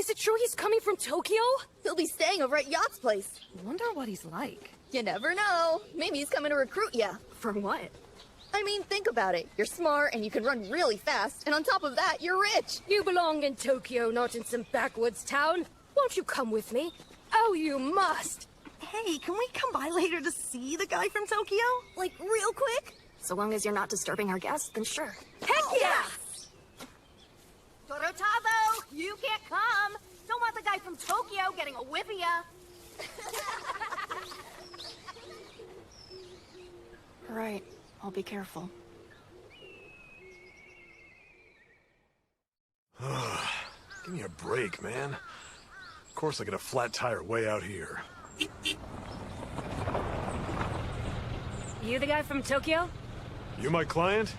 is it true he's coming from Tokyo? He'll be staying over at Yacht's place. Wonder what he's like. You never know. Maybe he's coming to recruit ya. For what? I mean, think about it. You're smart and you can run really fast, and on top of that, you're rich. You belong in Tokyo, not in some backwoods town. Won't you come with me? Oh, you must! Hey, can we come by later to see the guy from Tokyo? Like, real quick? So long as you're not disturbing our guests, then sure. Heck yeah! Dorotabo, you can't come. Don't want the guy from Tokyo getting a whiff of ya. Right. I'll be careful. Give me a break, man. Of course I get a flat tire way out here. You the guy from Tokyo? You my client?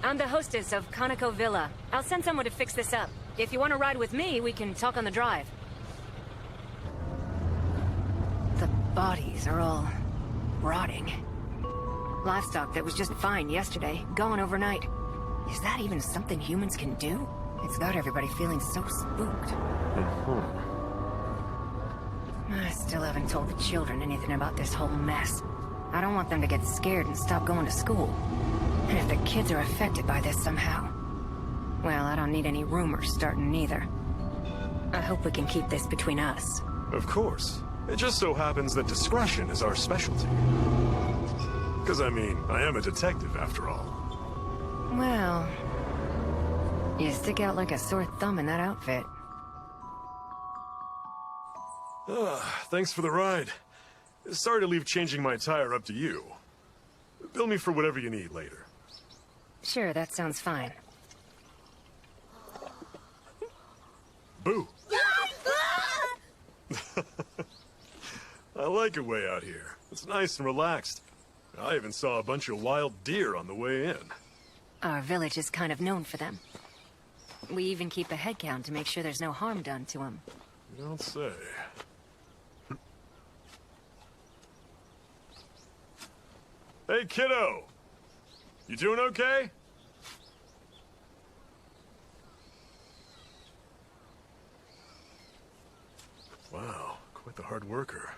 I'm the hostess of Kaneko Villa. I'll send someone to fix this up. If you want to ride with me, we can talk on the drive. The bodies are all rotting. Livestock that was just fine yesterday, gone overnight. Is that even something humans can do? It's got everybody feeling so spooked. I still haven't told the children anything about this whole mess. I don't want them to get scared and stop going to school. And if the kids are affected by this somehow, well, I don't need any rumors starting either. I hope we can keep this between us. Of course. It just so happens that discretion is our specialty. Because, I mean, I am a detective after all. Well, you stick out like a sore thumb in that outfit. Thanks for the ride. Sorry to leave changing my tire up to you. Bill me for whatever you need later. Sure, that sounds fine. Boo! I like it way out here. It's nice and relaxed. I even saw a bunch of wild deer on the way in. Our village is kind of known for them. We even keep a head count to make sure there's no harm done to them. You don't say. Hey, kiddo! You doing okay? Wow, quite the hard worker.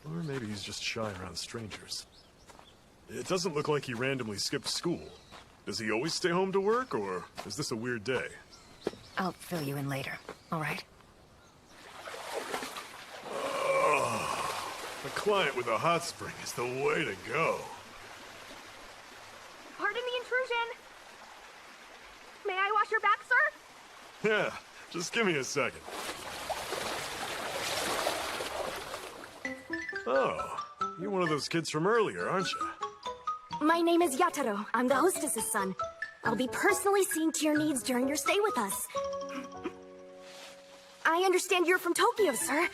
Or maybe he's just shy around strangers. It doesn't look like he randomly skipped school. Does he always stay home to work, or is this a weird day? I'll fill you in later, all right? Oh, a client with a hot spring is the way to go. Pardon the intrusion. May I wash your back, sir? Yeah, just give me a second. Oh, you're one of those kids from earlier, aren't you? My name is Yataro. I'm the hostess's son. I'll be personally seeing to your needs during your stay with us. I understand you're from Tokyo, sir.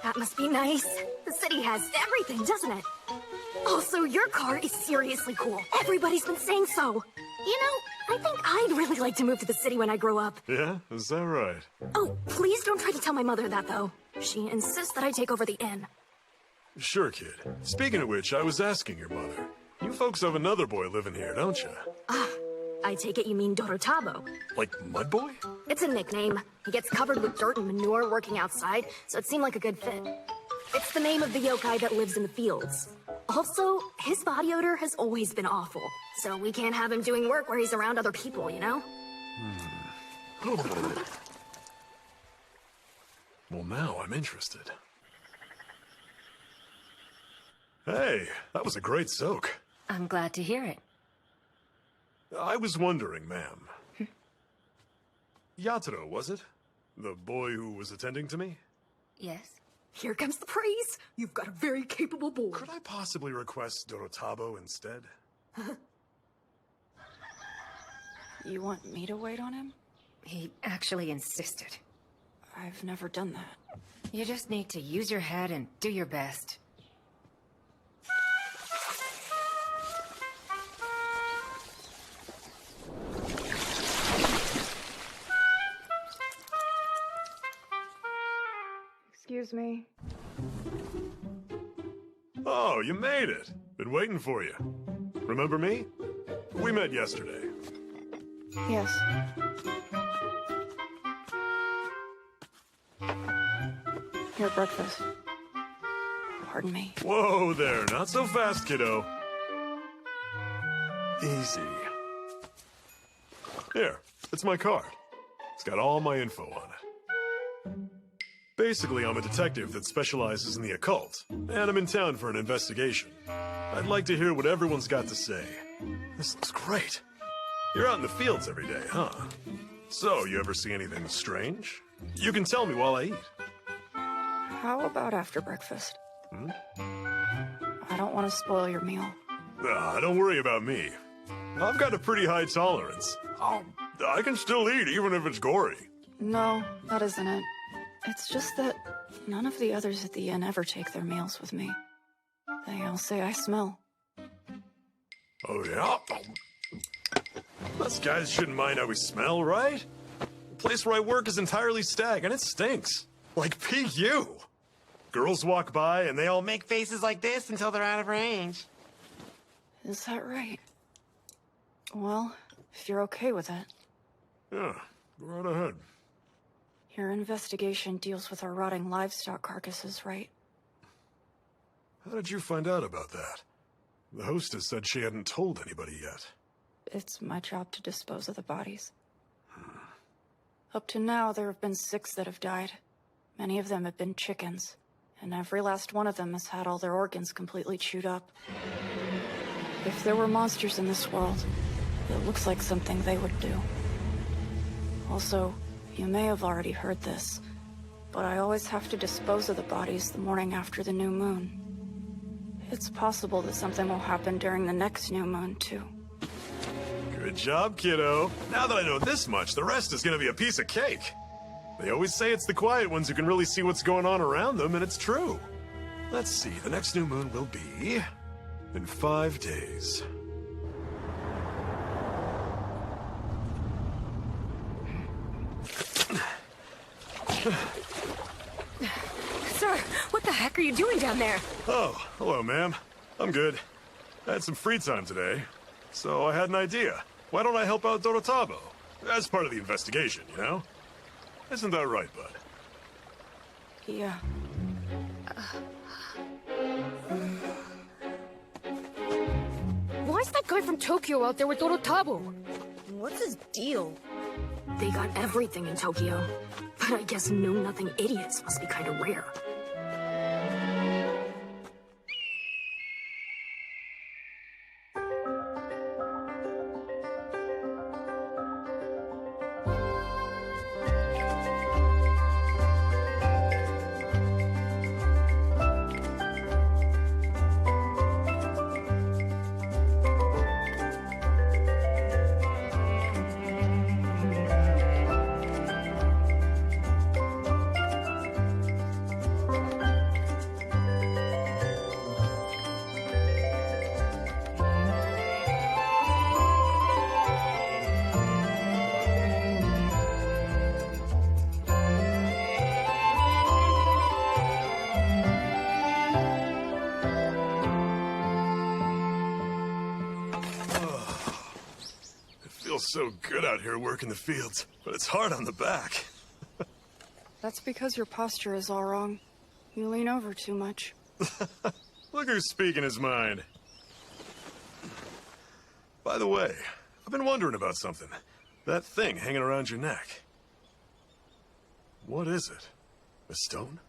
That must be nice. The city has everything, doesn't it? Also, your car is seriously cool. Everybody's been saying so. You know, I think I'd really like to move to the city when I grow up. Yeah? Is that right? Oh, please don't try to tell my mother that, though. She insists that I take over the inn. Sure, kid. Speaking of which, I was asking your mother. You folks have another boy living here, don't you? I take it you mean Dorotabo. Like Mud Boy? It's a nickname. He gets covered with dirt and manure working outside, so it seemed like a good fit. It's the name of the yokai that lives in the fields. Also, his body odor has always been awful, so we can't have him doing work where he's around other people, you know? Well, now I'm interested. Hey, that was a great soak. I'm glad to hear it. I was wondering, ma'am. Yataro, was it? The boy who was attending to me? Yes? Here comes the praise. You've got a very capable boy. Could I possibly request Dorotabo instead? You want me to wait on him? He actually insisted. I've never done that. You just need to use your head and do your best. Excuse me. Oh, you made it. Been waiting for you. Remember me? We met yesterday. Yes. Your breakfast. Pardon me. Whoa there, not so fast, kiddo. Easy. Here, it's my card. It's got all my info on it. Basically, I'm a detective that specializes in the occult, and I'm in town for an investigation. I'd like to hear what everyone's got to say. This looks great. You're out in the fields every day, huh? So, you ever see anything strange? You can tell me while I eat. How about after breakfast? I don't want to spoil your meal. Don't worry about me. I've got a pretty high tolerance. I can still eat even if it's gory. No, that isn't it. It's just that none of the others at the inn ever take their meals with me. They all say I smell. Oh, yeah? Us guys shouldn't mind how we smell, right? The place where I work is entirely stag, and it stinks. Like PU. Girls walk by, and they all make faces like this until they're out of range. Is that right? Well, if you're okay with it. Yeah, go right ahead. Your investigation deals with our rotting livestock carcasses, right? How did you find out about that? The hostess said she hadn't told anybody yet. It's my job to dispose of the bodies. Up to now, there have been 6 that have died. Many of them have been chickens, and every last one of them has had all their organs completely chewed up. If there were monsters in this world, it looks like something they would do. Also, you may have already heard this, but I always have to dispose of the bodies the morning after the new moon. It's possible that something will happen during the next new moon, too. Good job, kiddo. Now that I know this much, the rest is gonna be a piece of cake. They always say it's the quiet ones who can really see what's going on around them, and it's true. Let's see, the next new moon will be in 5 days. Sir, what the heck are you doing down there? Oh, hello, ma'am. I'm good. I had some free time today, so I had an idea. Why don't I help out Dorotabo? As part of the investigation, you know? Isn't that right, bud? Yeah. Why is that guy from Tokyo out there with Dorotabo? What's his deal? They got everything in Tokyo. But I guess know-nothing idiots must be kind of rare. So good out here working the fields, but it's hard on the back. That's because your posture is all wrong. You lean over too much. Look who's speaking his mind. By the way, I've been wondering about something. That thing hanging around your neck. What is it? A stone?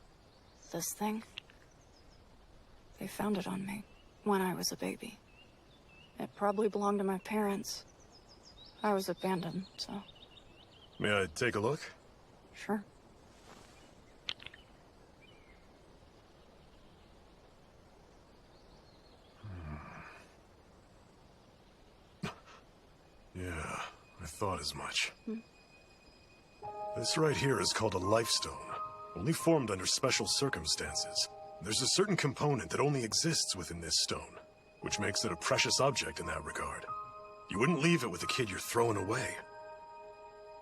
This thing? They found it on me when I was a baby. It probably belonged to my parents. I was abandoned, so... May I take a look? Sure. Yeah, I thought as much. This right here is called a lifestone, only formed under special circumstances. There's a certain component that only exists within this stone, which makes it a precious object in that regard. You wouldn't leave it with a kid you're throwing away.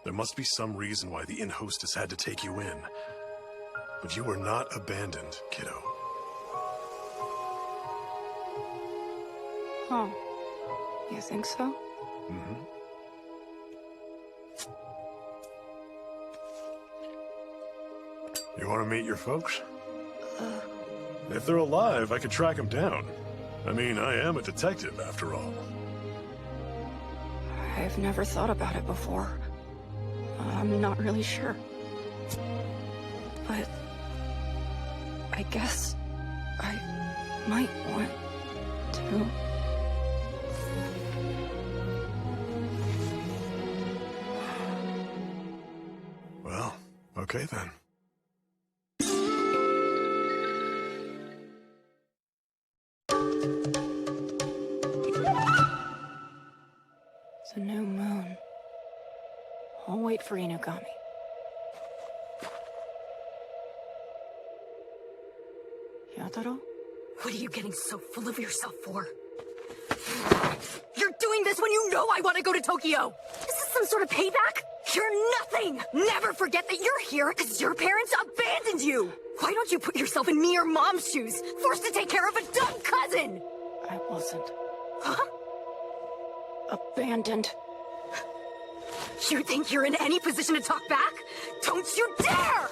There must be some reason why the inn hostess had to take you in. But you were not abandoned, kiddo. Oh. You think so? Mm-hmm. You want to meet your folks? If they're alive, I could track them down. I mean, I am a detective, after all. I've never thought about it before. I'm not really sure. But I guess I might want to. Well, okay then. It's a new moon. I'll wait for Inugami. Yataro? What are you getting so full of yourself for? You're doing this when you know I want to go to Tokyo! Is this some sort of payback? You're nothing! Never forget that you're here because your parents abandoned you! Why don't you put yourself in me or Mom's shoes, forced to take care of a dumb cousin? I wasn't. Huh? Abandoned. You think you're in any position to talk back? Don't you dare!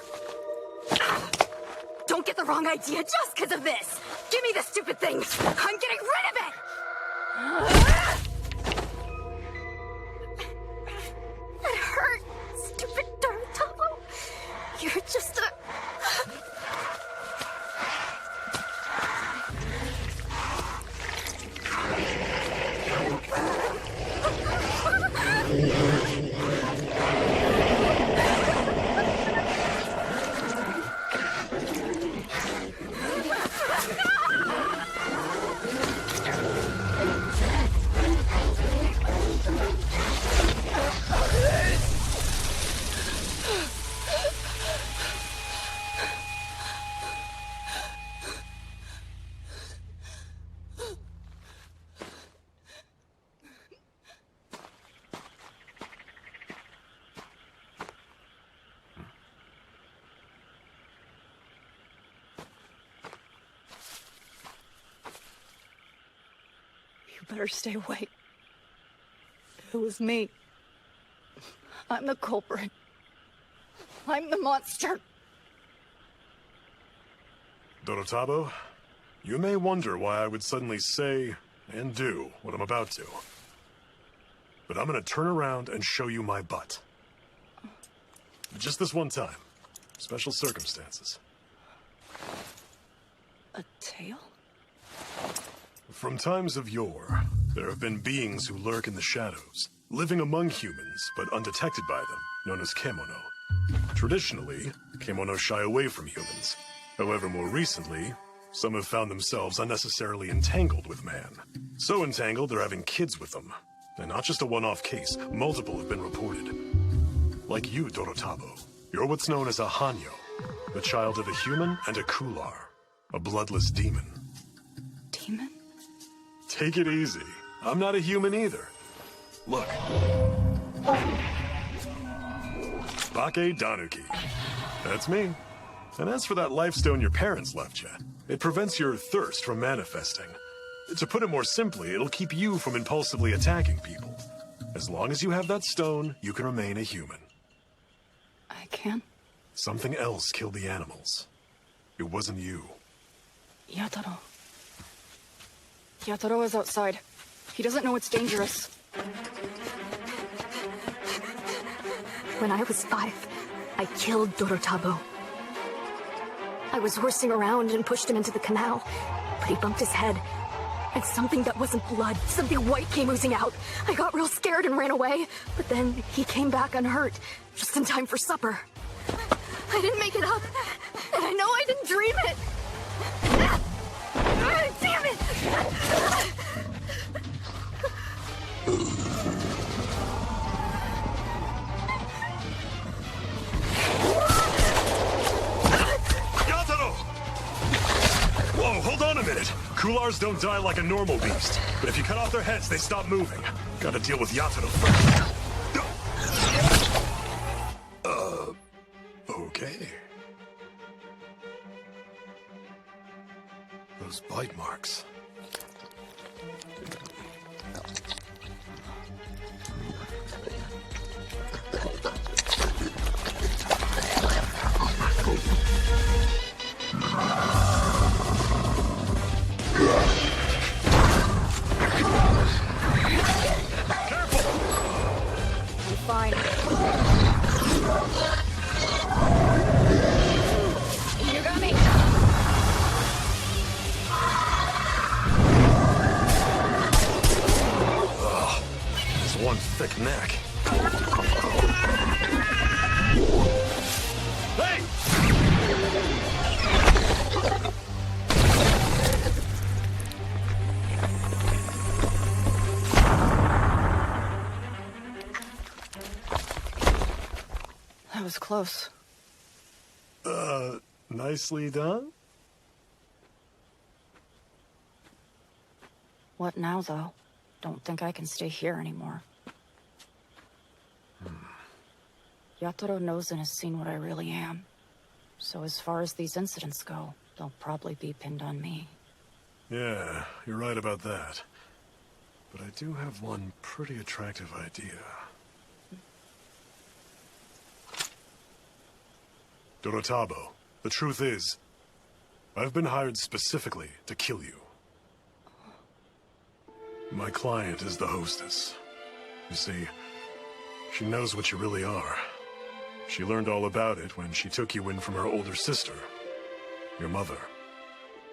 Don't get the wrong idea just because of this! Give me the stupid thing! I'm getting rid of it! That hurt, stupid Dorotamo. You're just a... You better stay away. It was me. I'm the culprit. I'm the monster. Dorotabo, you may wonder why I would suddenly say and do what I'm about to. But I'm gonna turn around and show you my butt. Just this one time. Special circumstances. A tail? From times of yore, there have been beings who lurk in the shadows, living among humans, but undetected by them, known as Kemono. Traditionally, Kemono shy away from humans. However, more recently, some have found themselves unnecessarily entangled with man. So entangled, they're having kids with them. And not just a one-off case, multiple have been reported. Like you, Dorotabo. You're what's known as a Hanyo, the child of a human and a Kular, a bloodless demon. Demon? Take it easy. I'm not a human either. Look. Bake Danuki. That's me. And as for that life stone your parents left you, it prevents your thirst from manifesting. To put it more simply, it'll keep you from impulsively attacking people. As long as you have that stone, you can remain a human. I can? Something else killed the animals. It wasn't you. Yataro. Yataro is outside. He doesn't know it's dangerous. When I was 5, I killed Dorotabo. I was horsing around and pushed him into the canal, but he bumped his head. And something that wasn't blood, something white came oozing out. I got real scared and ran away, but then he came back unhurt, just in time for supper. I didn't make it up, and I know I didn't dream it. Damn it! Yataro! Whoa, hold on a minute. Kulars don't die like a normal beast, but if you cut off their heads, they stop moving. Gotta deal with Yataro first. Okay. Those bite marks. thick neck. Hey! That was close. Nicely done? What now, though? Don't think I can stay here anymore. Yatoro knows and has seen what I really am. So as far as these incidents go, they'll probably be pinned on me. Yeah, you're right about that. But I do have one pretty attractive idea. Dorotabo, the truth is, I've been hired specifically to kill you. My client is the hostess. You see, she knows what you really are. She learned all about it when she took you in from her older sister, your mother.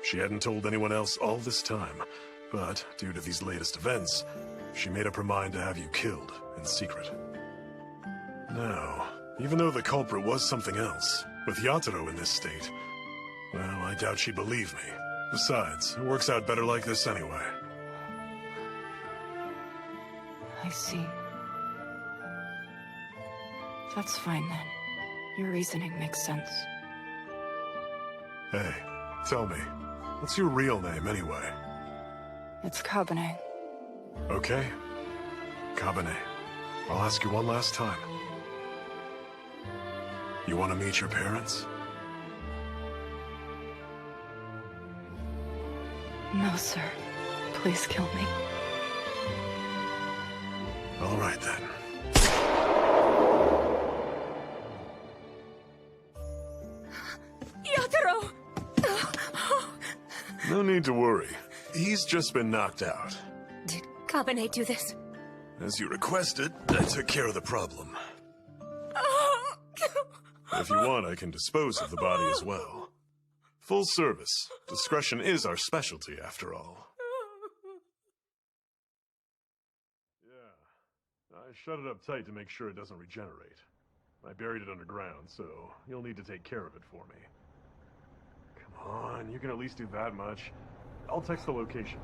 She hadn't told anyone else all this time, but due to these latest events, she made up her mind to have you killed in secret. Now, even though the culprit was something else, with Yatoro in this state, well, I doubt she'd believe me. Besides, it works out better like this anyway. I see. That's fine then. Your reasoning makes sense. Hey, tell me, what's your real name anyway? It's Kabane. Okay, Kabane. I'll ask you one last time. You want to meet your parents? No, sir. Please kill me. All right then. Yatoro! No need to worry. He's just been knocked out. Did Kabane do this? As you requested, I took care of the problem. If you want, I can dispose of the body as well. Full service. Discretion is our specialty, after all. Yeah. I shut it up tight to make sure it doesn't regenerate. I buried it underground, so you'll need to take care of it for me. Come on, you can at least do that much. I'll text the location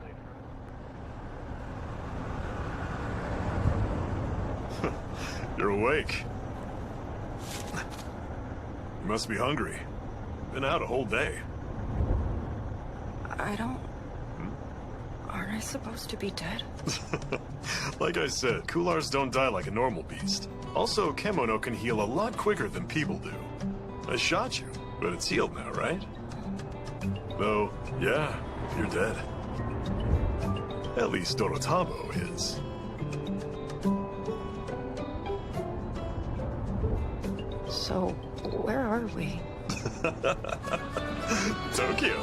later. You're awake. You must be hungry. Been out a whole day. I don't... Aren't I supposed to be dead? Like I said, Kulars don't die like a normal beast. Also, Kemono can heal a lot quicker than people do. I shot you, but it's healed now, right? Though, yeah, you're dead. At least Dorotabo is. So, where are we? Tokyo.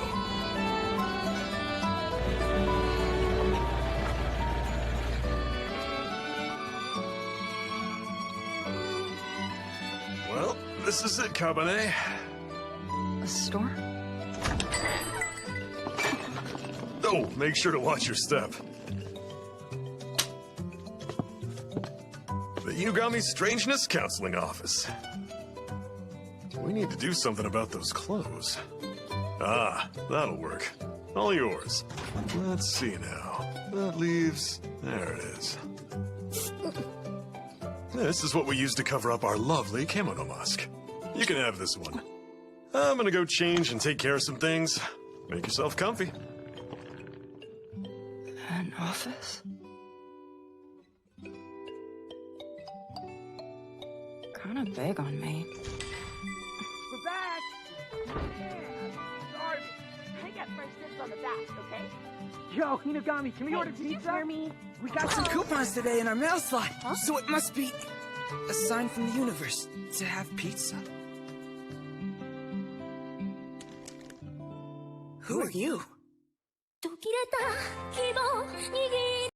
Well, this is it, Kabane. A store? Oh, make sure to watch your step. The Yugami Strangeness Counseling Office. We need to do something about those clothes. Ah, that'll work. All yours. Let's see now. That leaves... There it is. This is what we use to cover up our lovely Kemono mask. You can have this one. I'm gonna go change and take care of some things. Make yourself comfy. An office? Kinda big on me. We're back! Sorry, I got fresh dips on the back, okay? Yo, Hinogami, can we order Did you pizza? hear me? We got some coupons today in our mail slot, so it must be a sign from the universe to have pizza. Who are you?